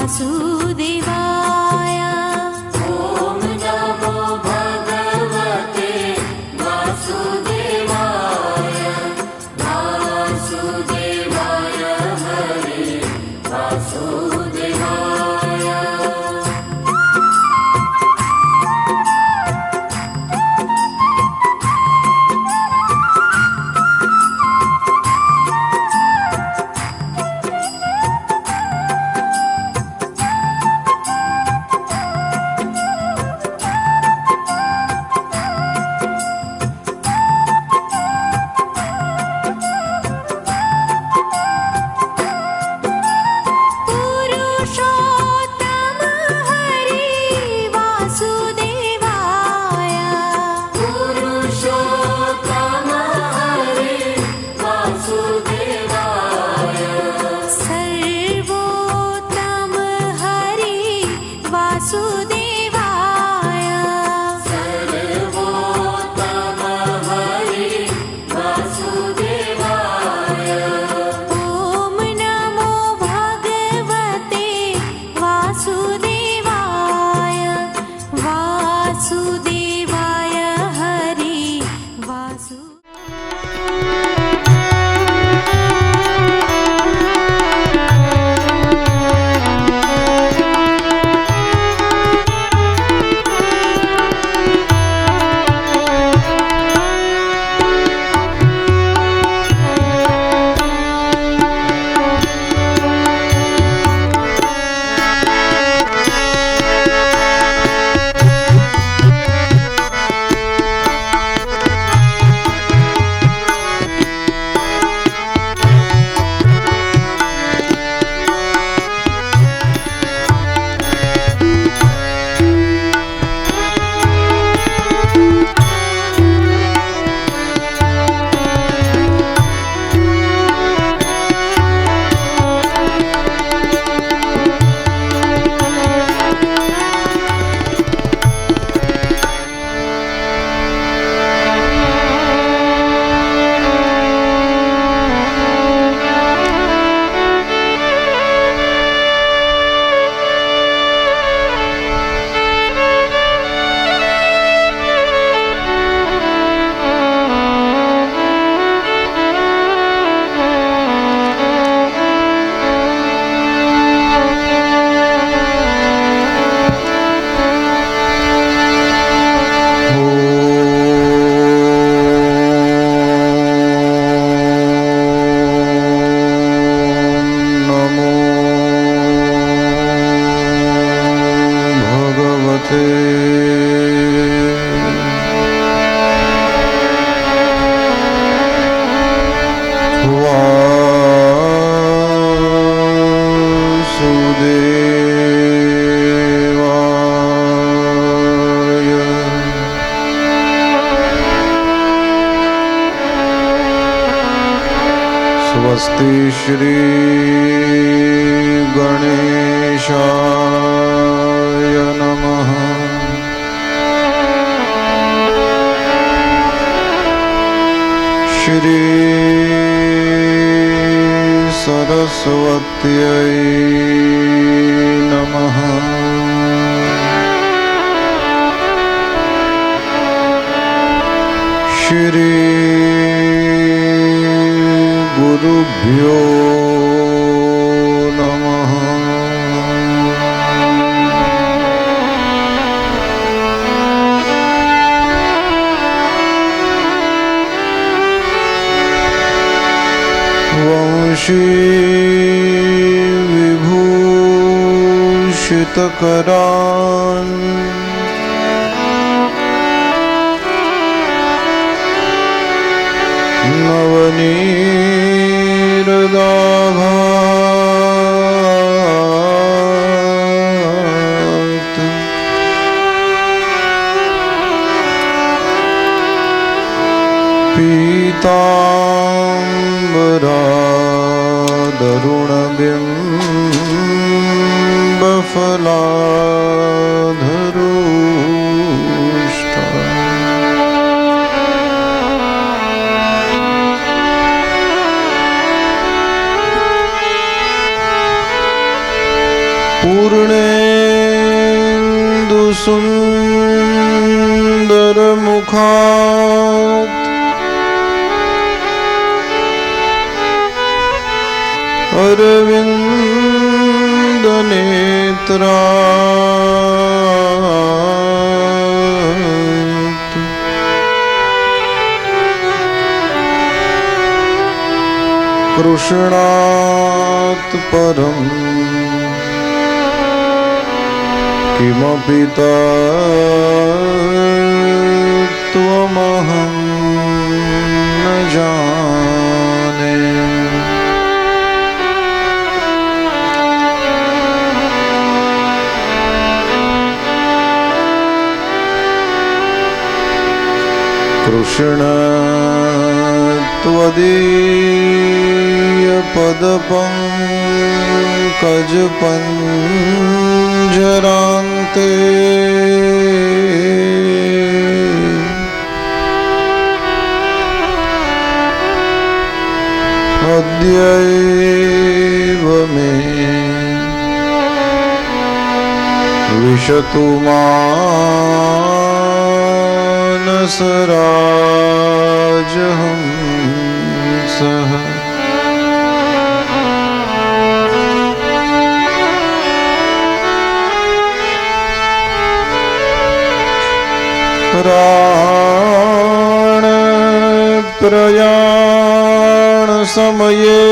वासुदेवाय। ॐ नमो भगवते वासुदेवाय। वासुदेवाय हरे वासुदेवाय। पुरुषोत्तम हरि वासुदेवाय। पुरुषोत्तम हरे वासुदेवाय। सर्वोत्तम हरि वासुदेवाय। सर्वोत्तम हरे वासुदेवाय। ॐ नमो भगवते वासुदेवाय। वासुदेवाय हरि वासु। नमो भगवते वासुदेवाय। स्वस्ति श्री गणेशाय नमः। श्री सरस्वत्यै नमः। श्री गुरुभ्यो नमः। वंशी विभूषितकरान् नवनीरदाभात् पीताम्बरादरुणबिम्बफलाधरोष्टा पूर्णेन्दु सुन्दर मुखात् अरविन्द नेत्रात् कृष्णात् परम् किमपि तत्त्वमहं न जाने। कृष्ण त्वदीय पदपङ्कजपञ्जरान्ते अद्यैव मे विशतु मानसराजहंसः। प्राण प्रयाण समये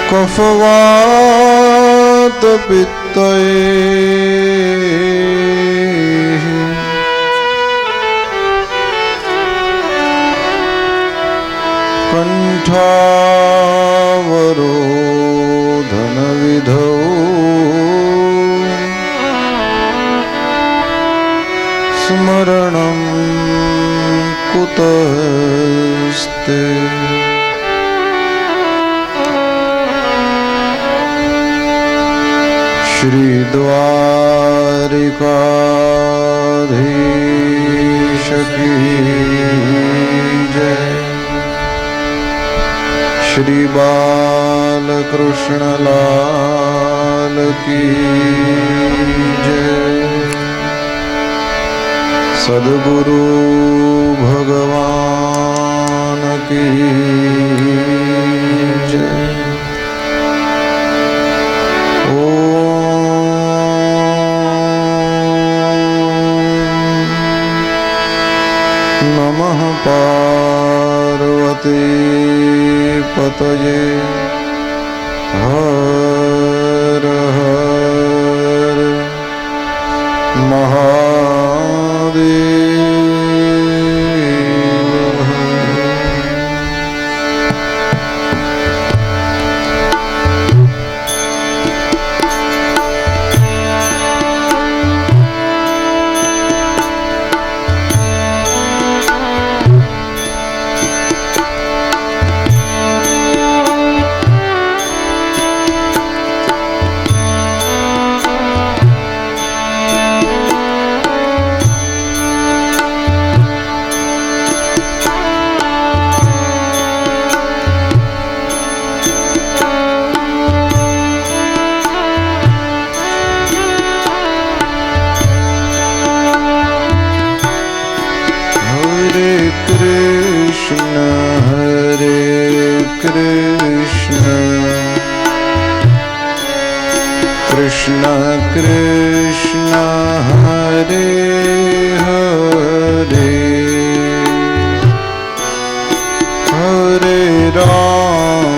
कफवात पित्तैः कंठावरोधन विधौ स्मरणं कुतस्ते। श्रीद्वारिकाधीश की जय। श्री बालकृष्ण लाल की जय। सद्गुरु भगवान की जय। नमः पार्वती पतये हर हर महादेव। कृष्ण कृष्ण हरे हरे हरे राम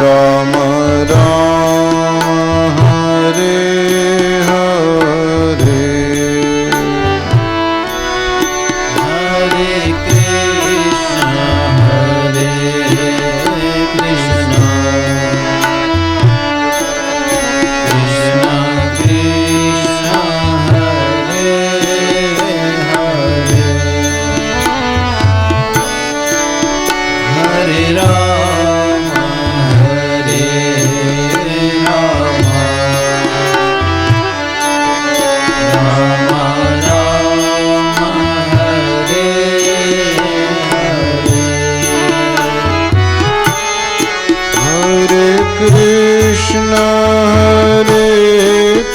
राम राम हरे हरे। हरे कृष्ण हरे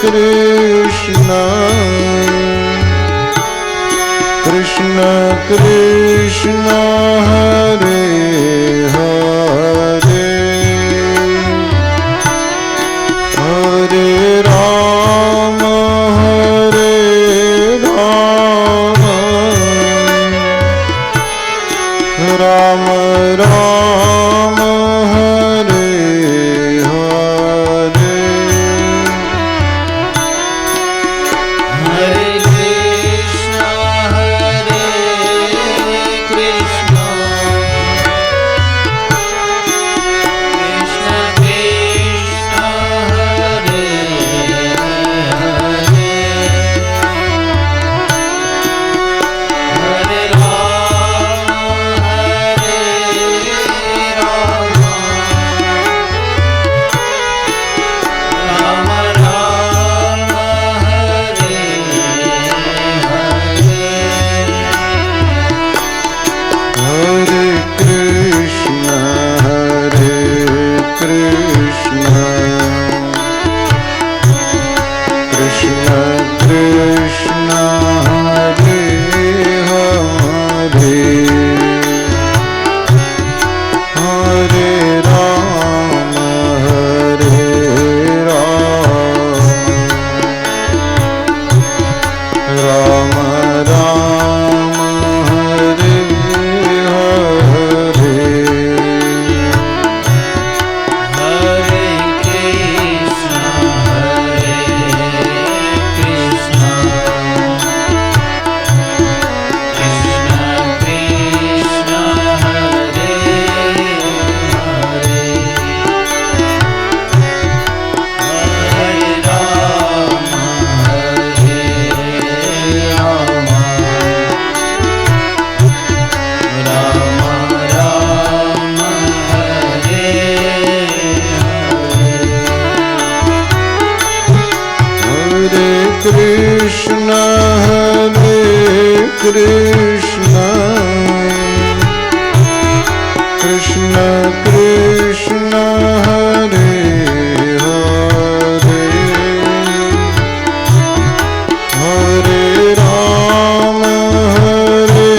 Krishna Krishna Krishna Hare Hare Hare Ram Ram Ram Hare Hare Hare Krishna, Hare Krishna, Krishna Krishna, Hare Hare, Hare Rama, Hare Rama, Rama Rama, Hare Hare Krishna Krishna Krishna Hare Hare Hare Rama Hare Rama Rama Hare Hare Hare Krishna, Hare Krishna, Krishna Krishna, Hare Hare, Hare Rama, Hare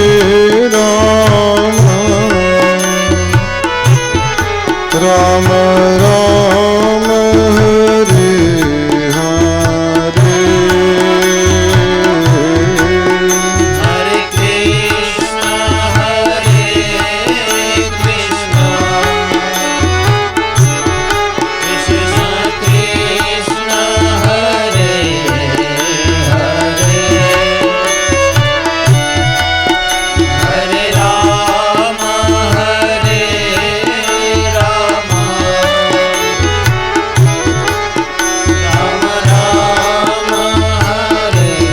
Rama, Rama Rama, Hare Hare Krishna Krishna Krishna Hare Hare Hare Rama Rama Rama Hare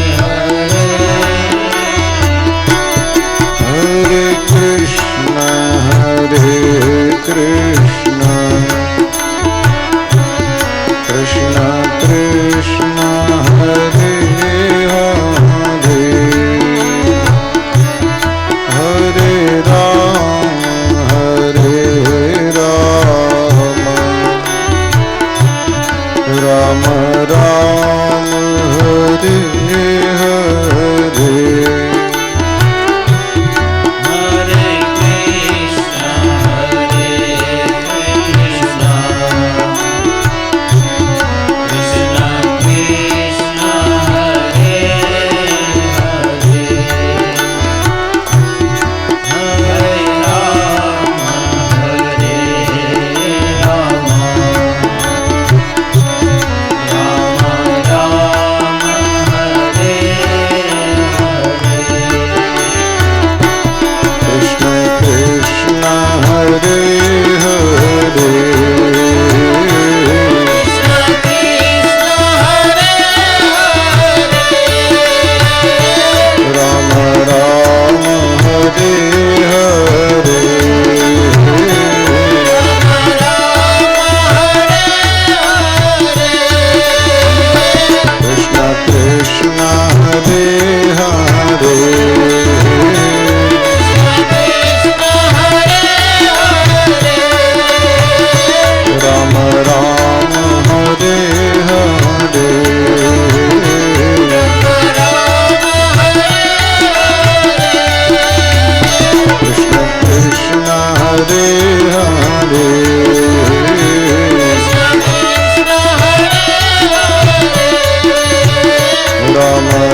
Hare Hare Krishna, Hare Krishna, Krishna Krishna, Hare Hare, Hare Rama, Hare Rama, Rama Rama, Hare Hare. Hare Krishna Krishna Krishna Hare Hare Hare Rama Rama Rama Hare Hare Hare Krishna, Hare Krishna, Krishna Krishna, Hare Hare, Hare Rama, Hare Rama, Rama Rama, Hare Hare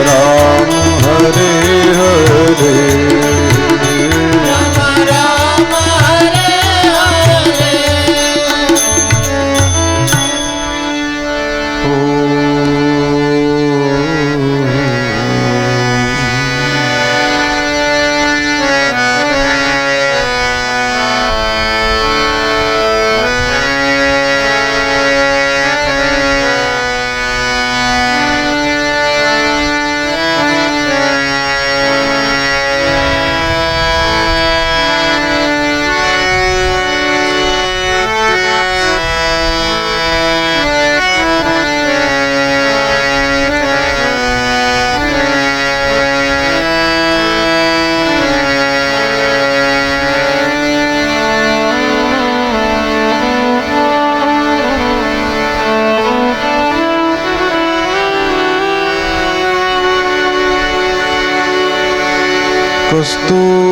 Ram Hare Hare Ram Ram Hare Hare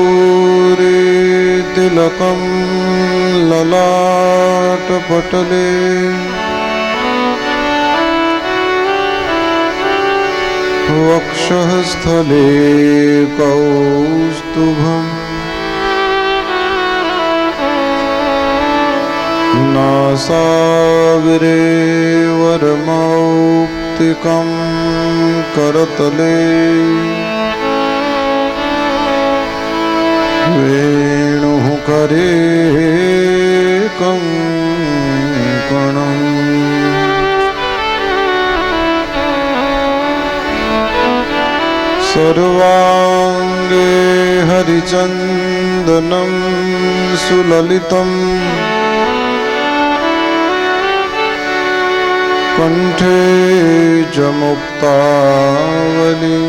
कस्तूरी तिलकं ललाटपटले वक्षःस्थले कौस्तुभम् नासाग्रे वरमौक्तिकं करतले वेणुः करे कङ्कणम् सर्वाङ्गे हरिचन्दनं सुललितम् कण्ठे च मुक्तावली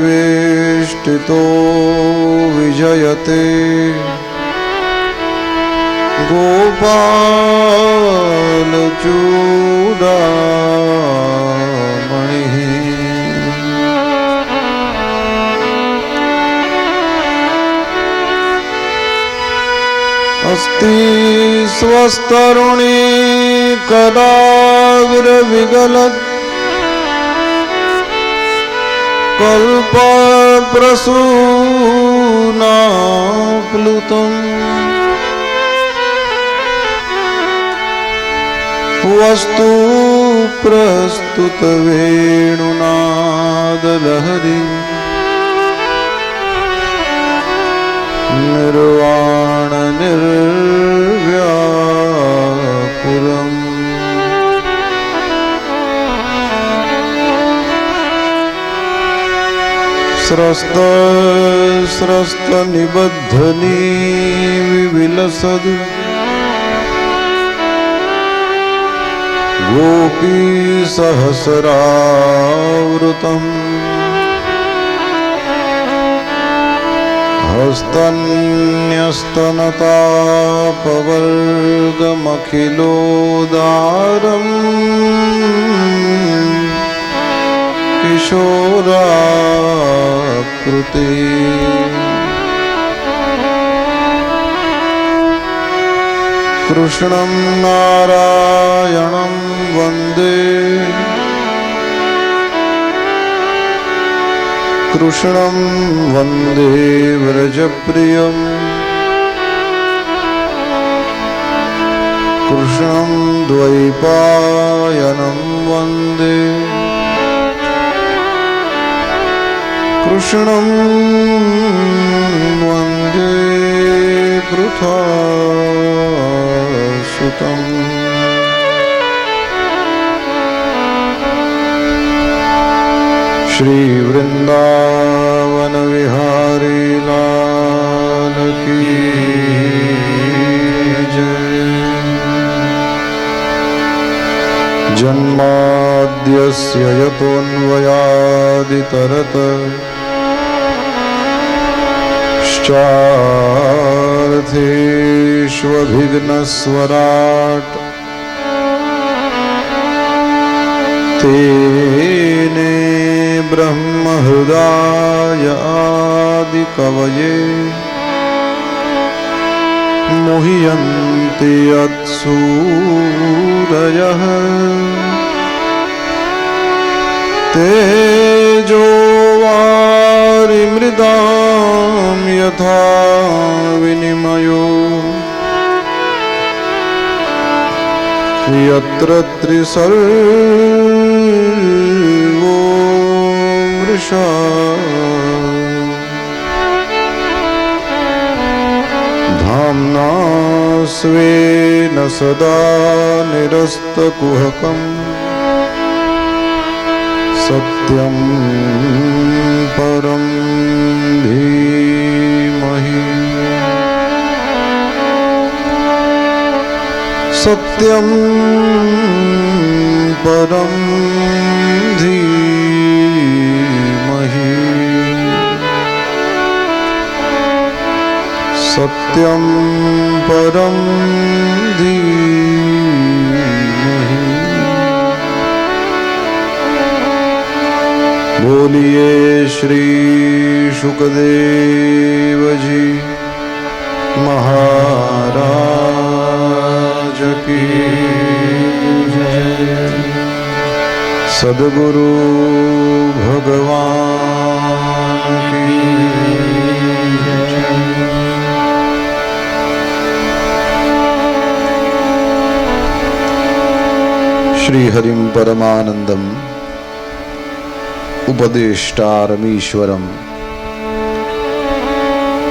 गोपस्त्रीपरिवेष्टितो विजयते गोपालचूडामणिः अस्ति स्वस्तरुणी कदाग्रविगलत् कल्पप्रसूनाप्लुतम् वस्तु प्रस्तुतवेणुनादलहरी निर्वाणनिर्व्याकुलम् स्रस्तनिबद्धनी विविलसद् गोपीसहस्रावृतम् हस्तन्यस्तनतापवर्गमखिलोदारम् किशोराकृते कृष्णं नारायणं वन्दे कृष्णं वन्दे व्रजप्रियम् कृष्णं द्वैपायनं वन्दे कृष्णं वन्दे पृथासुतम् श्री वृंदावन विहारी लाल की जय। जन्माद्यस्य यतोऽन्वयादितरत श्चार्थेष्वभिघ्नस्वराट् तेने ब्रह्महृदाय आदिकवये मुह्यन्ति यान्ति यत्सूरयः तेजो वारिमृदां यथा विनिमयो यत्र त्रिसर्गो मृषा धाम्ना स्वेन सदा निरस्तकुहकम् सत्यं परं धीमहि सत्यं परं धीमहि सत्यं परं धीमहि। बोलिए श्री शुकदेव जी महाराज की जय। सद्गुरु भगवान की जय। श्री हरिं परमानंदम उपदेष्टारमीश्वरं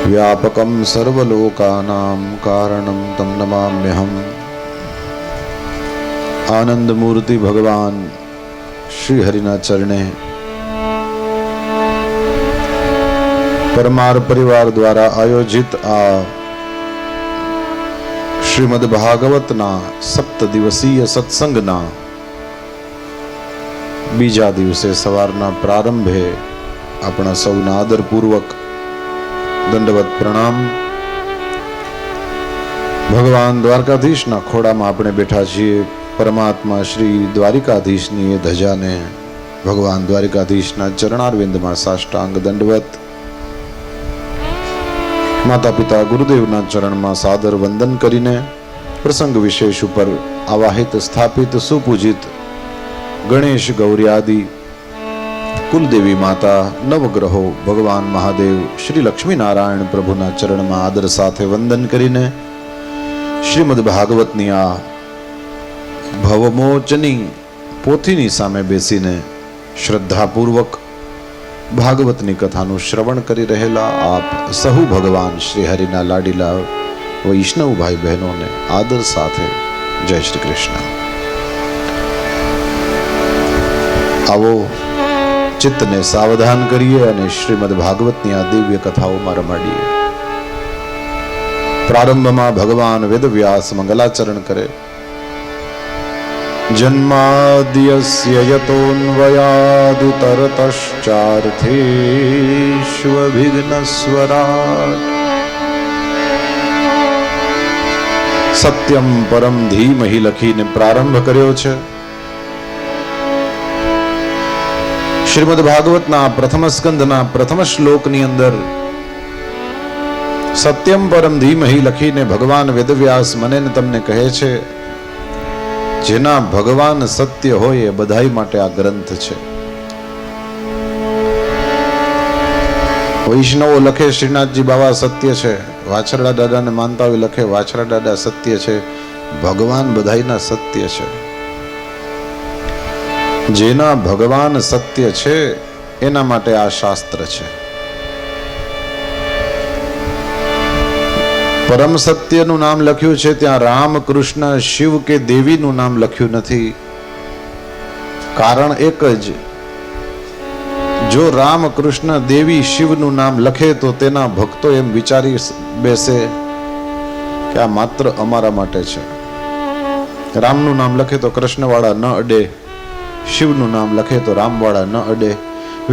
व्यापकं सर्वलोकानां कारणं तं नमाम्यहम्। आनंद मूर्ति भगवान श्री हरिना चरणे परमार परिवार द्वारा आयोजित आ श्रीमद भागवतना 7 दिवसीय सत्संगना बीजा दिवसे सवाરના પ્રારંભે આપણા સૌના આદરપૂર્વક દંડવત પ્રણામ। ભગવાન દ્વારકાધીશના ખોડામાં આપણે બેઠા છીએ। પરમાત્મા શ્રી દ્વારિકાધીશની એ ધજાને ભગવાન દ્વારિકાધીશના ચરણારવિંદમાં સાષ્ટાંગ દંડવત, માતા પિતા ગુરુદેવના ચરણમાં સાદર વંદન કરીને પ્રસંગ વિશેષ ઉપર આવાહિત સ્થાપિત સુપૂજિત ગણેશ ગૌર્યાદિ કુલદેવી માતા, નવગ્રહો, ભગવાન મહાદેવ, શ્રી લક્ષ્મીનારાયણ પ્રભુના ચરણમાં આદર સાથે વંદન કરીને શ્રીમદ ભાગવતની આ ભવમોચની પોથીની સામે બેસીને શ્રદ્ધાપૂર્વક ભાગવતની કથાનું શ્રવણ કરી રહેલા આપ સહુ ભગવાન શ્રી હરિના લાડીલા વૈષ્ણવ ભાઈ બહેનોને આદર સાથે જય શ્રી કૃષ્ણ। આવો ચિત્તને સાવધાન કરીએ અને શ્રીમદ ભાગવતની આ દિવ્ય કથાઓમાં રમાડીએ। પ્રારંભમાં ભગવાન વેદવ્યાસ મંગલાચરણ કરે। જન્માદ્યસ્ય યતોન્વયાદુતરતશ્ચાર્થેષ્વવિઘ્નસ્વરાટ સત્યમ પરમ ધીમહિ લખીને પ્રારંભ કર્યો છે। શ્રીમદ ભાગવતના પ્રથમ સ્કંદના પ્રથમ શ્લોકની અંદર સત્યમ પરમ ધીમહિ લખીને ભગવાન વેદવ્યાસ મને ને તમને કહે છે, જેના ભગવાન સત્ય હોય એ બધાય માટે આ ગ્રંથ છે। વૈષ્ણવો લખે શ્રીનાથજી બાવા સત્ય છે, વાછરડા દાદાને માનતા હોય લખે વાછરડા દાદા સત્ય છે, ભગવાન બધાયના સત્ય છે। જેના ભગવાન સત્ય છે એના માટે આ શાસ્ત્ર છે। પરમ સત્યનું નામ લખ્યું છે ત્યાં રામ, કૃષ્ણ, શિવ કે દેવીનું નામ લખ્યું નથી। કારણ એક જ, જો રામ, કૃષ્ણ, દેવી, શિવનું નામ લખે તો તેના ભક્તો એમ વિચારી બેસે કે આ માત્ર અમારા માટે છે। રામનું નામ લખે તો કૃષ્ણવાળા ન અડે, શિવનું નામ લખે તો રામવાળા ન અડે।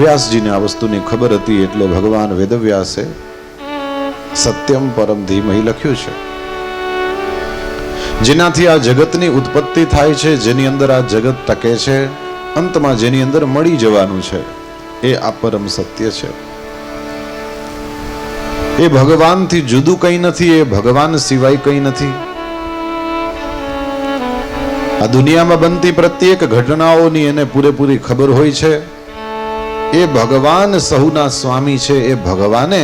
વ્યાસજીને આ વસ્તુની ખબર હતી એટલે ભગવાન વેદવ્યાસે સત્યમ પરમ ધીમહિ લખ્યું છે। જેનાથી આ જગતની ઉત્પત્તિ થાય છે, જેની અંદર આ જગત ટકે છે, અંતમાં જેની અંદર મળી જવાનું છે, એ આ પરમ સત્ય છે। એ ભગવાનથી જુદું કંઈ નથી, એ ભગવાન સિવાય કંઈ નથી। આ દુનિયામાં બનતી પ્રત્યેક ઘટનાઓની એને પૂરેપૂરી ખબર હોય છે. એ ભગવાન સહુના સ્વામી છે. એ ભગવાને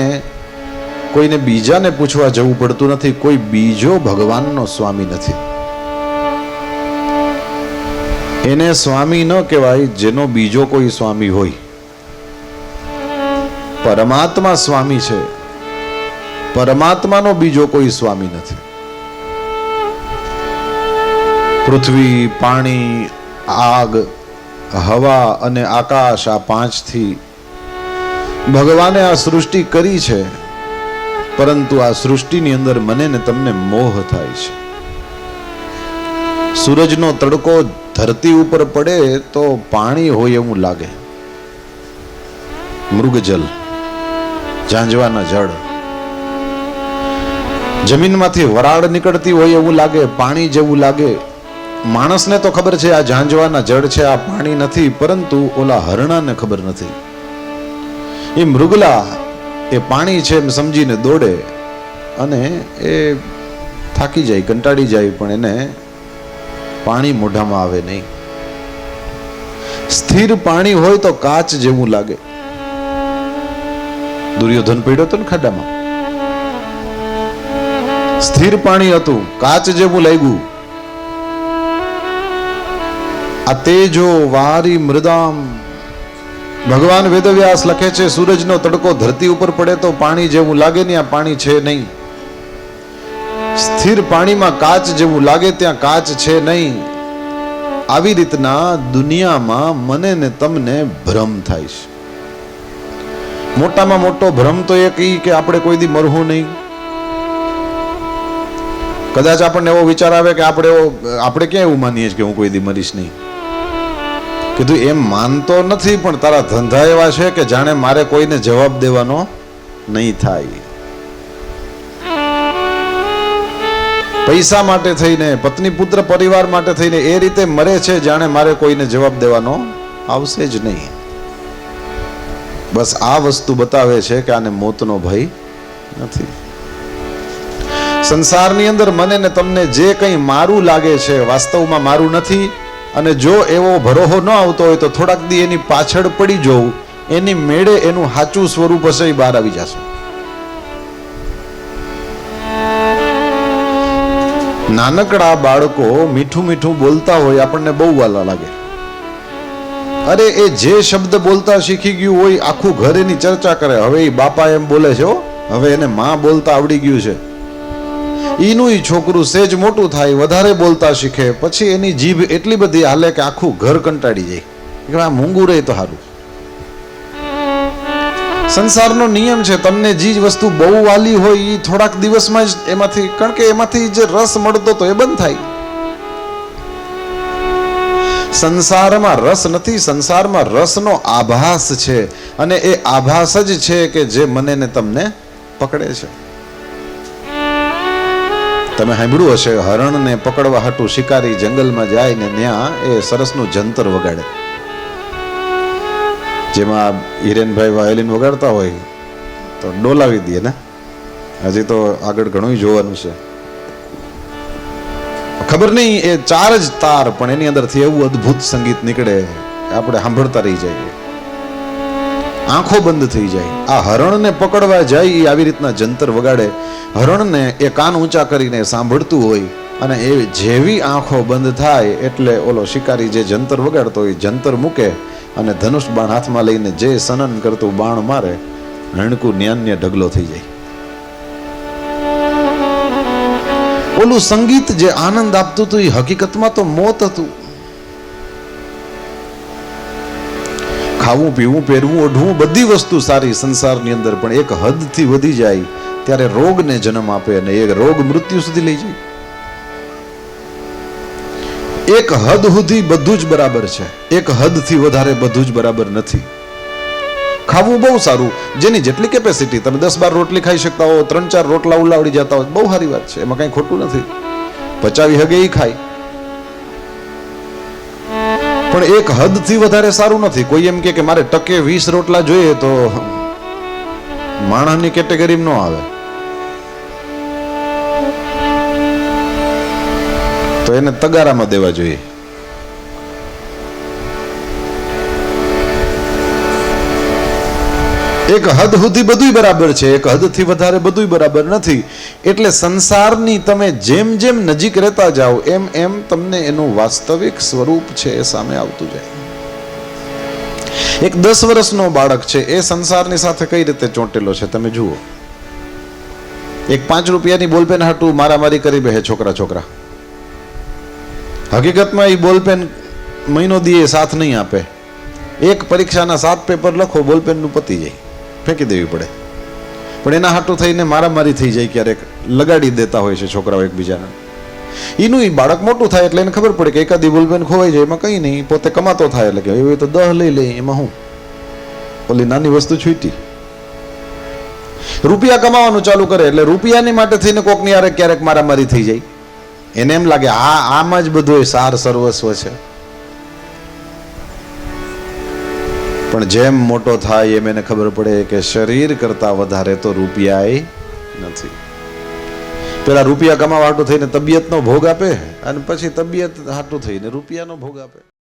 કોઈને બીજાને પૂછવા જવું પડતું નથી. કોઈ બીજો ભગવાનનો સ્વામી નથી. એને સ્વામી ન કહેવાય જેનો બીજો કોઈ સ્વામી હોય. પરમાત્મા સ્વામી છે. પરમાત્માનો બીજો કોઈ સ્વામી નથી. પૃથ્વી, પાણી, આગ, હવા અને આકાશ, આ પાંચથી ભગવાને આ સૃષ્ટિ કરી છે. પરંતુ આ સૃષ્ટિની અંદર મને ને તમને મોહ થાય છે. સૂરજનો તડકો ધરતી ઉપર પડે તો પાણી હોય એવું લાગે. મૃગજલ, ઝાંઝવાના જળ. જમીનમાંથી વરાળ નીકળતી હોય એવું લાગે, પાણી જેવું લાગે. માણસને તો ખબર છે આ ઝાંઝવાના જળ છે, આ પાણી નથી. પરંતુ ઓલા હરણાને ખબર નથી. એ મૃગલા એ પાણી છે એમ સમજીને દોડે અને એ થાકી જાય, કંટાળી જાય, પણ એને પાણી મોઢામાં આવે નહીં. સ્થિર પાણી હોય તો કાચ જેવું લાગે. દુર્યોધન પડ્યો હતો ને ખાડામાં, સ્થિર પાણી હતું, કાચ જેવું લાગ્યું. આ તેજો વારી મૃદામ. ભગવાન વેદવ્યાસ લખે છે સૂરજનો તડકો ધરતી ઉપર પડે તો પાણી જેવું લાગે ને, આ પાણી છે નહીં. સ્થિર પાણીમાં કાચ જેવું લાગે, ત્યાં કાચ છે નહીં. આવી રીતના દુનિયામાં મને ને તમને ભ્રમ થાય છે. મોટામાં મોટો ભ્રમ તો એક ઈ કે આપણે કોઈ દી મરવું નહીં. કદાચ આપણને એવો વિચાર આવે કે આપણે ક્યાં એવું માનીએ છીએ કે હું કોઈ દી મરીશ નહીં. કીધું એમ માનતો નથી, પણ તારા ધંધા એવા છે કે જાણે મારે કોઈને જવાબ દેવાનો નહીં થાય. પૈસા માટે થઈને, પત્ની પુત્ર પરિવાર માટે થઈને એ રીતે મરે છે જાણે મારે કોઈને જવાબ દેવાનો આવશે જ નહીં. બસ આ વસ્તુ બતાવે છે કે આને મોતનો ભય નથી. સંસારની અંદર મને ને તમને જે કંઈ મારું લાગે છે વાસ્તવમાં મારું નથી. અને જો એવો ભરોહો ન આવતો હોય તો થોડાક દી એની પાછળ પડી જવું, એની મેળે એનું સાચું સ્વરૂપ હશે એ બહાર આવી જશે. નાનકડા બાળકો મીઠું મીઠું બોલતા હોય આપણને બહુ વાલા લાગે. અરે એ જે શબ્દ બોલતા શીખી ગયું હોય આખું ઘર એની ચર્ચા કરે. હવે એ બાપા એમ બોલે છે, હવે એને માં બોલતા આવડી ગયું છે. ઈનું છોકરું સેજ મોટું થાય, વધારે બોલતા શીખે, પછી એની જીભ એટલી બધી હાલે કે આખું ઘર કંટાળી જાય કે આ મૂંગું રહે તો સારું. સંસારનો નિયમ છે, તમને જે વસ્તુ બહુ વાલી હોય એ થોડાક દિવસમાં જ એમાંથી, કારણ કે એમાંથી જે રસ મળતો તો એ બંધ થાય. સંસારમાં રસ નથી, સંસારમાં રસનો આભાસ છે. અને એ આભાસ જ છે કે જે મને ને તમને પકડે છે. તમે સાંભળ્યું હશે હરણને પકડવા હાટુ શિકારી જંગલમાં જાય ને ત્યાં એ સરસનું જંતર વગાડે, જેમાં હિરેનભાઈ વાયોલિન વગાડતા હોય તો ડોલાવી દે ને. હજી તો આગળ ઘણું જોવાનું છે. ખબર નહીં એ 4 જ તાર, પણ એની અંદરથી એવું અદ્ભુત સંગીત નીકળે આપણે સાંભળતા રહી જાય, આંખો બંધ થઈ જાય. આ હરણને પકડવા જાય એ આવી રીતના જંતર વગાડે. હરણને એ કાન ઊંચા કરીને સાંભળતું હોય અને એ જેવી આંખો બંધ થાય એટલે ઓલો શિકારી જે જંતર વગાડતો હોય જંતર મૂકે અને ધનુષ બાણ હાથમાં લઈને જે સનન કરતું બાણ મારે, હણકું ન્યાન્ય ઢગલો થઈ જાય. ઓલું સંગીત જે આનંદ આપતું હતું એ હકીકતમાં તો મોત હતું. ખાવું પીવું પહેરવું ઓઢવું બધી વસ્તુ સારી સંસારની અંદર, પણ એક હદથી વધી જાય ત્યારે રોગને જન્મ આપે અને એ રોગ મૃત્યુ સુધી લઈ જાય. એક હદ સુધી બધું જ બરાબર છે, એક હદથી વધારે બધું જ બરાબર નથી. ખાવું બહુ સારું, જેની જેટલી કેપેસિટી, તમે 10-12 રોટલી ખાઈ શકતા હો, 3-4 રોટલા ઉલાવડી જતા હો, બહુ સારી વાત છે, એમાં કઈ ખોટું નથી. પચાવી હગે એ ખાય, પણ એક હદથી વધારે સારું નથી. કોઈ એમ કે મારે ટકે 20 રોટલા જોઈએ તો માણસની કેટેગરીમાં ન આવે, તો એને તગારામાં દેવા જોઈએ. એક હદ સુધી બધુંય બરાબર છે, એક હદથી વધારે બધુંય બરાબર નથી. એટલે સંસારની તમે જેમ જેમ નજીક રહેતા જાઓ એમ એમ તમને એનું વાસ્તવિક સ્વરૂપ છે એ સામે આવતું જાય. એક 10 વર્ષનો બાળક છે, એ સંસારની સાથે કઈ રીતે ચોંટેલો છે તમે જુઓ. એક 5 રૂપિયાની બોલપેન હાટું મારામારી કરી બે છોકરા. હકીકતમાં એ બોલપેન મહિનો દીએ સાથ નહીં આપે. એક પરીક્ષાના 7 પેપર લખો, બોલપેનનું પતી જાય, ફેંકી દેવી પડે. પણ એના હાટું થઈને મારામારી થઈ જાય, ક્યારેક લગાડી દેતા હોય છે છોકરાઓ એકબીજાને. એનું એ બાળક મોટું થાય એટલે એને ખબર પડે કે એકાદી બોલપેન ખોવાઈ જાય એમાં કંઈ નહીં, પોતે કમાતો થાય એટલે કે એવું તો 10 લઈ લે, એમાં હું ઓલી નાની વસ્તુ છૂટી. રૂપિયા કમાવાનું ચાલુ કરે એટલે રૂપિયાની માટે થઈને કોકની યારે ક્યારેક મારામારી થઈ જાય. એને એમ લાગે આમાં જ બધું સાર સર્વસ્વ છે. પણ જેમ મોટો થાય એમ એને ખબર પડે કે શરીર કરતા વધારે તો રૂપિયા નથી. પેલા રૂપિયા કમાવા હાટું થઈને તબિયતનો ભોગ આપે અને પછી તબિયત હાટું થઈને રૂપિયાનો ભોગ આપે.